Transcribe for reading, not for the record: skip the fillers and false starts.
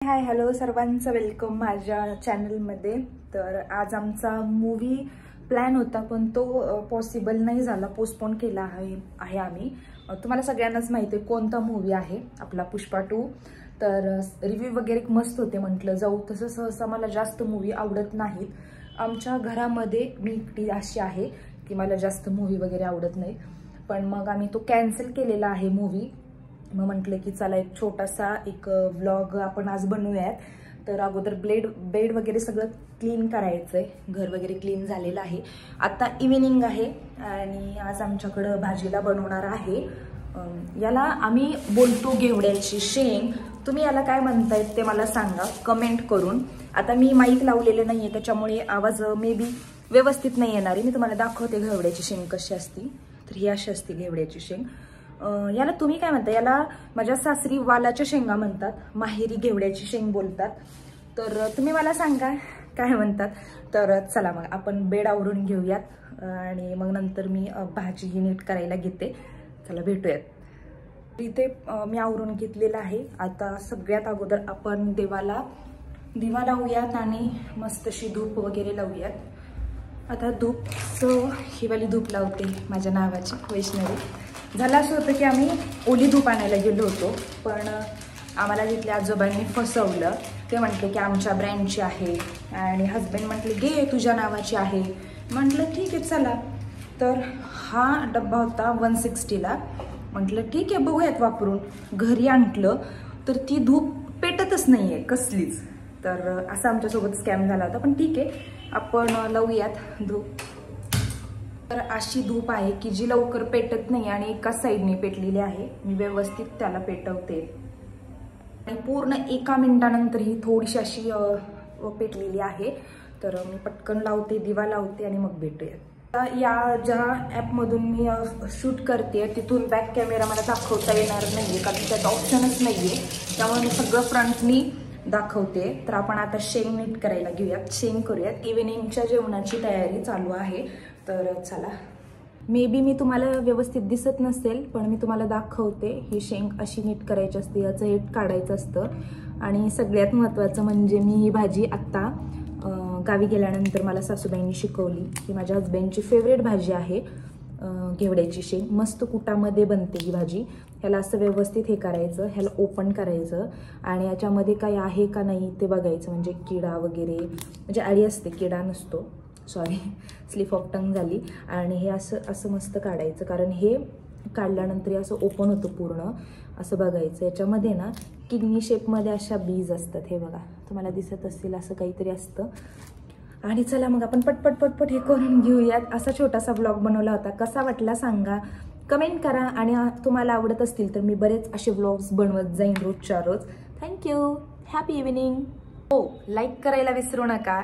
Hi hello सर्वांचं welcome माझ्या चॅनलमध्ये। तर आज आमचा मूवी प्लॅन होता पण तो पॉसिबल नाही झाला, पोस्टपोन केला आहे आम्ही। तुम्हाला सगळ्यांनाच माहिती आहे कोणता मूवी आहे आपला पुष्पा 2। तर रिव्ह्यू वगैरे मस्त होते, म्हटलं जाऊ। तसं सहसा मला जास्त मूवी आवडत नाहीत। आमच्या घरामध्ये मी एकटी अशी आहे की मला जास्त मूवी वगैरे आवडत नाही, पण मग आम्ही तो कॅन्सल केलेला आहे मूवी। मग म्हटलं की चला एक छोटासा एक व्लॉग आपण आज बनवूयात। तर अगोदर बेड वगैरे सगळं क्लीन करायचंय, घर वगैरे क्लीन झालेलं आहे। आता इव्हिनिंग आहे आणि आज आमच्याकडं भाजीला बनवणार आहे, याला आम्ही बोलतो घेवड्याची शेंग। तुम्ही याला काय म्हणतायत ते मला सांगा कमेंट करून। आता मी माईक लावलेले नाहीये त्याच्यामुळे आवाज मे बी व्यवस्थित नाही येणार आहे। मी तुम्हाला दाखवते घेवड्याची शेंग कशी असती। तर ही अशी असते घेवड्याची शेंग। याला तुम्ही काय म्हणता? याला माझ्या सासरी वालाच्या शेंगा म्हणतात, माहेरी घेवड्याची शेंग बोलतात। तर तुम्ही मला सांगा काय म्हणतात। तर चला मग आपण बेड आवरून घेऊयात आणि मग नंतर मी भाजी ही नीट करायला घेते। चला भेटूयात। इथे मी आवरून घेतलेलं आहे। आता सगळ्यात अगोदर आपण देवाला दिवा लावूयात आणि मस्त अशी धूप वगैरे लावूयात। आता धूपचं ही वाली धूप लावते माझ्या नावाची वैष्णवी। झालं असं होतं की आम्ही ओली धूप आणायला गेलो होतो, पण आम्हाला तिथल्या आजोबांनी फसवलं। ते म्हटले की आमच्या ब्रँडची आहे आणि हस्बंड म्हटले घे तुझ्या नावाची आहे। म्हटलं ठीक आहे चला। तर हा डब्बा होता 160ला। म्हटलं ठीक आहे बघूयात वापरून। घरी आणलं तर ती धूप पेटतच नाही आहे कसलीच। तर असं आमच्यासोबत स्कॅम झाला होता, पण ठीक आहे आपण लावूयात धूप। तर अशी धूप आहे की जी लवकर पेटत नाही आणि एकाच साईडने पेटलेली आहे। मी व्यवस्थित त्याला पेटवते आणि पूर्ण 1 मिनिटानंतर ही थोडीशी अशी पेटलेली आहे। तर मी पटकन लावते, दिवा लावते आणि मग भेटूया। या ज्या ॲपमधून मी शूट करते तिथून बॅक कॅमेरा मला दाखवता येणार नाहीये, कारण त्यात ऑप्शनच नाहीये। त्यामुळे मी सगळं फ्रंटनी दाखवते। तर आपण आता शेंग नीट करायला घेऊयात, शेंग करूयात। इव्हिनिंगच्या जेवणाची तयारी चालू आहे। तर चला, मे बी मी तुम्हाला व्यवस्थित दिसत नसेल पण मी तुम्हाला दाखवते। ही शेंग अशी नीट करायची असते, याचं हेट काढायचं असतं। आणि सगळ्यात महत्त्वाचं म्हणजे मी ही भाजी आत्ता गावी गेल्यानंतर मला सासूबाईंनी शिकवली की माझ्या हस्बंडची फेवरेट भाजी आहे घेवड्याची शेंग। मस्त कुटामध्ये बनते ही भाजी। ह्याला असं व्यवस्थित हे करायचं, ह्याला ओपन करायचं आणि याच्यामध्ये काय आहे का नाही ते बघायचं। म्हणजे किडा वगैरे म्हणजे अळी असते, किडा नसतो, सॉरी स्लिप ऑफ टंग झाली। आणि हे असं मस्त काढायचं, कारण हे काढल्यानंतर असं ओपन होतं पूर्ण। असं बघायचं, याच्यामध्ये ना किडनी शेपमध्ये अशा बीज असतात, हे बघा तुम्हाला दिसत असतील, असं काहीतरी असतं। आणि चला मग आपण पटपट हे करून घेऊयात। असा छोटासा व्लॉग बनवला होता, कसा वाटला सांगा, कमेंट करा। आणि तुम्हाला आवडत असतील तर मी बरेच असे व्लॉग्स बनवत जाईन रोजच्या रोज। Thank you, happy evening. हो, लाईक करायला विसरू नका।